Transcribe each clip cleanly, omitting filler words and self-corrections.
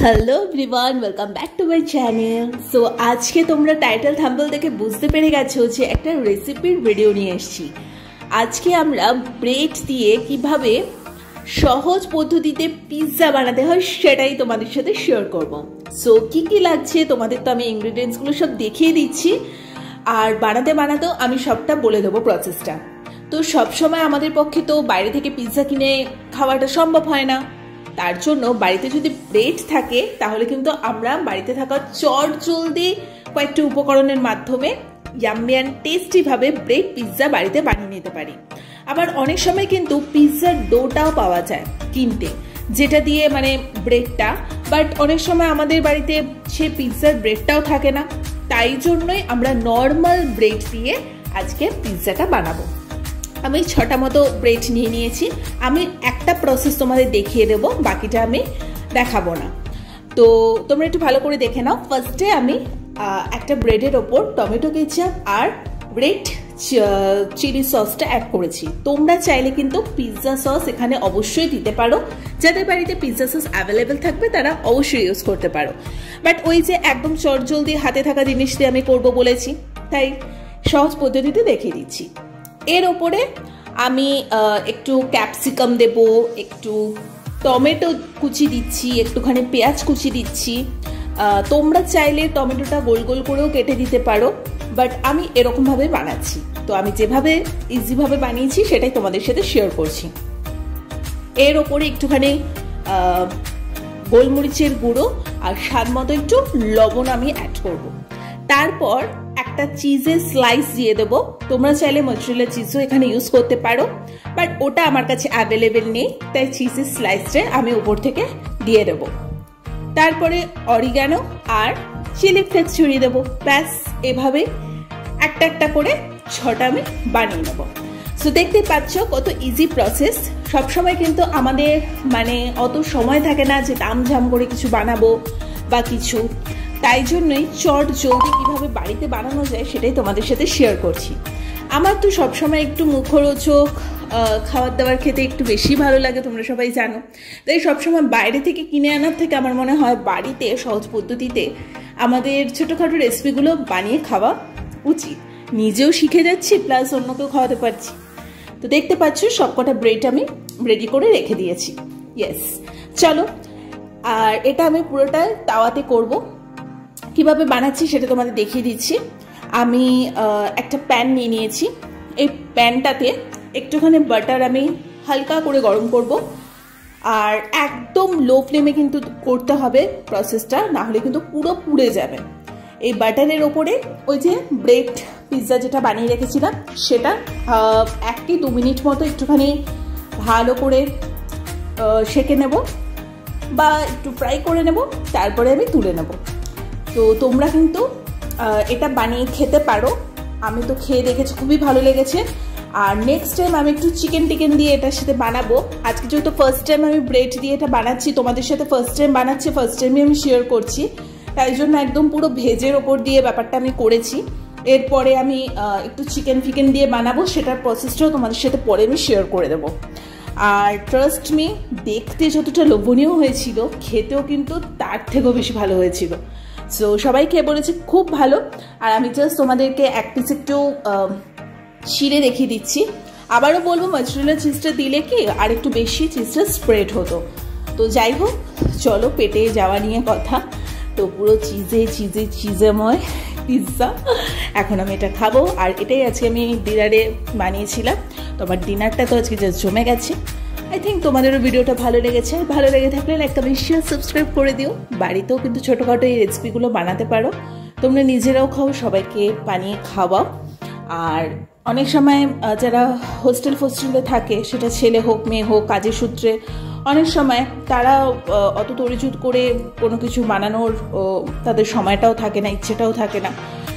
Hello everyone, welcome back to my channel. So আজকে তোমরা title thumbnail দেখে বুঝতে পেরে গেছো যে একটা রেসিপির ভিডিও নিয়ে এসেছি। আজকে আমরা ব্রেড দিয়ে কিভাবে সহজ পদ্ধতিতে পিৎজা বানাতে হয় সেটাই তোমাদের সাথে শেয়ার করব। সো কি কি লাগছে তোমাদের তো আমি ইনগ্রিডিয়েন্টসগুলো সব দেখিয়ে দিচ্ছি, আর বানাতেও আমি সবটা বলে দেবো প্রসেসটা। তো সবসময় আমাদের পক্ষে তো বাইরে থেকে পিৎজা কিনে খাওয়াটা সম্ভব হয় না, তার জন্য বাড়িতে যদি ব্রেড থাকে তাহলে কিন্তু আমরা বাড়িতে থাকা চটজলদি কয়েকটি উপকরণের মাধ্যমে ইয়াম্মি অ্যান্ড টেস্টি ভাবে ব্রেড পিৎজা বাড়িতে বানিয়ে নিতে পারি। আবার অনেক সময় কিন্তু পিৎজার ডোটাও পাওয়া যায় কিনতে, যেটা দিয়ে মানে ব্রেডটা, বাট অনেক সময় আমাদের বাড়িতে সে পিৎজার ব্রেডটাও থাকে না, তাই জন্যই আমরা নর্মাল ব্রেড দিয়ে আজকে পিৎজাটা বানাবো। আমি 6টা মতো ব্রেড নিয়ে নিয়েছি। আমি একটা প্রসেস তোমাদের দেখিয়ে দেবো, বাকিটা আমি দেখাবো না। তো তোমরা একটু ভালো করে দেখে নাও। ফার্স্টে আমি একটা ব্রেডের ওপর টমেটো কেচাপ আর রেড চিলি সসটা অ্যাড করেছি। তোমরা চাইলে কিন্তু পিৎজা সস এখানে অবশ্যই দিতে পারো, যাদের বাড়িতে পিৎজা সস অ্যাভেলেবেল থাকবে তারা অবশ্যই ইউজ করতে পারো। বাট ওই যে একদম চটজলদি হাতে থাকা জিনিস দিয়ে আমি করবো বলেছি, তাই সহজ পদ্ধতিতে দেখিয়ে দিচ্ছি। এর ওপরে আমি একটু ক্যাপসিকাম দেব, একটু টমেটো কুচি দিচ্ছি, একটুখানি পেঁয়াজ কুচি দিচ্ছি। তোমরা চাইলে টমেটোটা গোল গোল করেও কেটে দিতে পারো, বাট আমি এরকমভাবে বানাচ্ছি। তো আমি যেভাবে ইজিভাবে বানিয়েছি সেটাই তোমাদের সাথে শেয়ার করছি। এর ওপরে একটুখানি গোলমরিচের গুঁড়ো আর স্বাদ মতো একটু লবণ আমি অ্যাড করব। তারপর একটা চিজের স্লাইস দিয়ে দেবো। তোমরা চাইলে মজরেলা চিজও এখানে ইউজ করতে পারো, বাট ওটা আমার কাছে অ্যাভেলেবেল নেই, তাই চিজের স্লাইসটা আমি উপর থেকে দিয়ে দেবো। তারপরে অরিগানো আর চিলি ফ্লেক্স ছড়িয়ে দেবো। ব্যাস, এভাবে একটা একটা করে 6টা আমি বানিয়ে নেবো। সো দেখতে পাচ্ছ কত ইজি প্রসেস। সবসময় কিন্তু আমাদের মানে অত সময় থাকে না যে তামঝাম করে কিছু বানাবো বা কিছু, তাই জন্যই চট জলদি কীভাবে বাড়িতে বানানো যায় সেটাই তোমাদের সাথে শেয়ার করছি। আমার তো সবসময় একটু মুখরোচক খাবার দাবার খেতে একটু বেশি ভালো লাগে, তোমরা সবাই জানো। তাই সবসময় বাইরে থেকে কিনে আনার থেকে আমার মনে হয় বাড়িতে সহজ পদ্ধতিতে আমাদের ছোটোখাটো রেসিপিগুলো বানিয়ে খাওয়া উচিত। নিজেও শিখে যাচ্ছি, প্লাস অন্যকেও খাওয়াতে পারছি। তো দেখতে পাচ্ছ সবকটা ব্রেড আমি রেডি করে রেখে দিয়েছি। ইয়েস, চলো। আর এটা আমি পুরোটা তাওয়াতে করব। কিভাবে বানাচ্ছি সেটা তোমাদের দেখিয়ে দিচ্ছি। আমি একটা প্যান নিয়ে নিয়েছি। এই প্যানটাতে একটুখানি বাটার আমি হালকা করে গরম করব, আর একদম লো ফ্লেমে কিন্তু করতে হবে প্রসেসটা, না হলে কিন্তু পুরো পুড়ে যাবে। এই বাটারের ওপরে ওই যে ব্রেড পিৎজা যেটা বানিয়ে রেখেছিলাম সেটা 1 কি 2 মিনিট মতো একটুখানি ভালো করে সেঁকে নেব বা একটু ফ্রাই করে নেব, তারপরে আমি তুলে নেব। তো তোমরা কিন্তু এটা বানিয়ে খেতে পারো। আমি তো খেয়ে দেখেছি, খুবই ভালো লেগেছে। আর নেক্সট টাইম আমি একটু চিকেন দিয়ে এটার সাথে বানাবো। আজকে যেহেতু ফার্স্ট টাইম আমি ব্রেড দিয়ে এটা বানাচ্ছি, তোমাদের সাথে ফার্স্ট টাইম বানাচ্ছি, ফার্স্ট টাইমই আমি শেয়ার করছি, তাই জন্য একদম পুরো ভেজের ওপর দিয়ে ব্যাপারটা আমি করেছি। এরপরে আমি একটু চিকেন দিয়ে বানাবো, সেটার প্রসেসটাও তোমাদের সাথে পরে আমি শেয়ার করে দেবো। আর ট্রাস্ট মি, দেখতে যতটা লোভনীয় হয়েছিল, খেতেও কিন্তু তার থেকেও বেশি ভালো হয়েছিল। সো সবাই খেয়ে বলেছে খুব ভালো। আর আমি জাস্ট তোমাদেরকে এক পিস একটু ছিঁড়ে দেখিয়ে দিচ্ছি। আবারও বলবো, মজরেলা চিজটা দিলে কি আর একটু বেশি চিজটা স্প্রেড হতো। তো যাই হোক, চলো, পেটে যাওয়া নিয়ে কথা। তো পুরো চিজেময় পিৎজা এখন আমি এটা খাবো। আর এটাই আজকে আমি ডিনারে বানিয়েছিলাম। তো আমার ডিনারটা তো আজকে জাস্ট জমে গেছে। আই থিঙ্ক তোমাদেরও ভিডিওটা ভালো লেগেছে। ভালো লেগে থাকলে একটা বেশি সাবস্ক্রাইব করে দিও। বাড়িতেও কিন্তু ছোটোখাটো এই রেসিপিগুলো বানাতে পারো। তোমরা নিজেরাও খাও, সবাইকে বানিয়ে খাওয়াও। আর অনেক সময় যারা হোস্টেলে থাকে, সেটা ছেলে হোক মেয়ে হোক, কাজের সূত্রে অনেক সময় তারা অত তড়িজুড় করে কোনো কিছু বানানোর তাদের সময়টাও থাকে না, ইচ্ছেটাও থাকে না।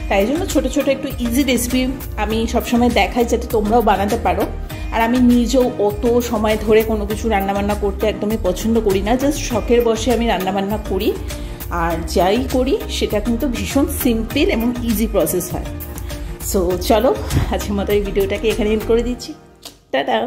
তাই জন্য ছোটো ছোটো একটু ইজি রেসিপি আমি সবসময় দেখাই, যাতে তোমরাও বানাতে পারো। আর আমি নিজেও অত সময় ধরে কোনো কিছু রান্নাবান্না করতে একদমই পছন্দ করি না। জাস্ট শখের বসে আমি রান্নাবান্না করি, আর যাই করি সেটা কিন্তু ভীষণ সিম্পল এবং ইজি প্রসেস হয়। সো চলো, আজকের মতো এই ভিডিওটাকে এখানে এন্ড করে দিচ্ছি। টাটা।